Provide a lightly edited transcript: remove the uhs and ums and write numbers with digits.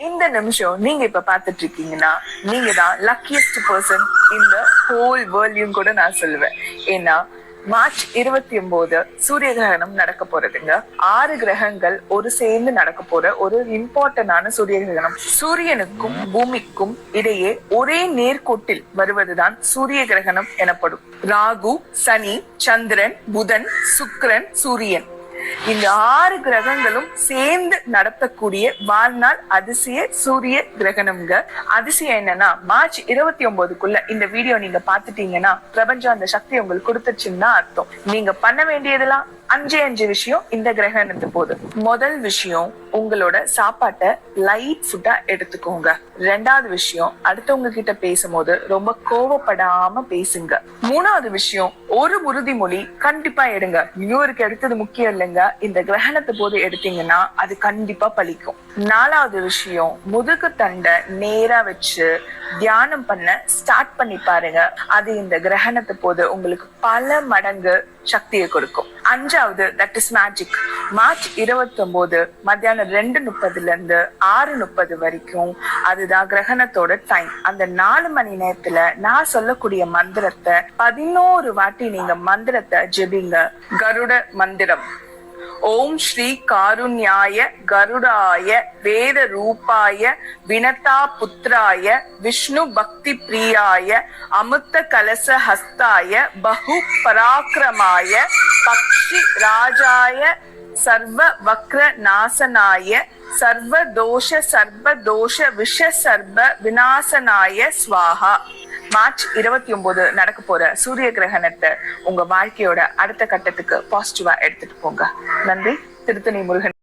இந்த நிமிஷம் நீங்க இப்ப பாத்துட்டு இருக்கீங்கன்னா நீங்க தான் லக்கியஸ்ட் பர்சன் இந்த ஹோல் வேர்ல்டையும் கூட நான் சொல்லுவேன். ஏன்னா மார்ச் 29 சூரிய கிரகணம் நடக்க போறதுங்க. 6 கிரகங்கள் ஒரு சேர்ந்து நடக்க போற ஒரு இம்பார்ட்டன்டான சூரிய கிரகணம். சூரியனுக்கும் பூமிக்கும் இடையே ஒரே நேர்கோட்டில் வருவதுதான் சூரிய கிரகணம் எனப்படும். ராகு, சனி, சந்திரன், புதன், சுக்கிரன், சூரியன் இந்த 6 கிரகங்களும் சேர்ந்து நடத்தக்கூடிய வாழ்நாள் அதிசய சூரிய கிரகணம்ங்க. அதிசயம் என்னன்னா மார்ச் 29க்குள்ள இந்த வீடியோ நீங்க பாத்துட்டீங்கன்னா பிரபஞ்சம் அந்த சக்தி உங்களுக்கு கொடுத்துச்சுன்னா அர்த்தம். நீங்க பண்ண வேண்டியதெல்லாம் 5 விஷயம் இந்த கிரகணத்து போது. முதல் விஷயம், உங்களோட சாப்பாட்டை லைட் ஃபுட்டா எடுத்துக்கோங்க. 2வது விஷயம், அடுத்தவங்க கிட்ட பேசும்போது ரொம்ப கோவப்படாம பேசுங்க. 3வது விஷயம், ஒரு உறுதிமொழி கண்டிப்பா எடுங்க. இன்னொருக்கு எடுத்தது முக்கியம் இல்லைங்க, இந்த கிரகணத்து போது எடுத்தீங்கன்னா அது கண்டிப்பா பலிக்கும். 4வது விஷயம், முதுகு தண்டை நேரா வச்சு தியானம் பண்ண ஸ்டார்ட் பண்ணி பாருங்க. அது இந்த கிரகணத்து போது உங்களுக்கு பல மடங்கு சக்தியை கொடுக்கும். 5வது, தட் இஸ் மேஜிக். மார்ச் 29 மத்தியானம் 2:30 இருந்து 6:30 வரைக்கும் அதுதான் கிரகணத்தோட டைம். அந்த 4 மணி நேரத்துல நான் சொல்லக்கூடிய மந்திரத்தை 11 வாட்டி நீங்க மந்திரத்தை ஜெபிங்க. கருட மந்திரம். ஓம் ஸ்ரீ காருண்யாய கருடாய வேத ரூபாய வினதா புத்ராய விஷ்ணு பக்தி பிரியாய அமுத்த கலச ஹஸ்தாய பகு பராக்கிரமாய பக்ஷி ராஜாய சர்வ வக்ர நாசனாய சர்வ தோஷ விஷ சர்வ விநாசனாய ஸ்வாஹா. மார்ச் 29 நடக்க போற சூரிய கிரகணத்தை உங்க வாழ்க்கையோட அடுத்த கட்டத்துக்கு பாசிட்டிவா எடுத்துட்டு போங்க. நன்றி. திருத்தணி முருகன்.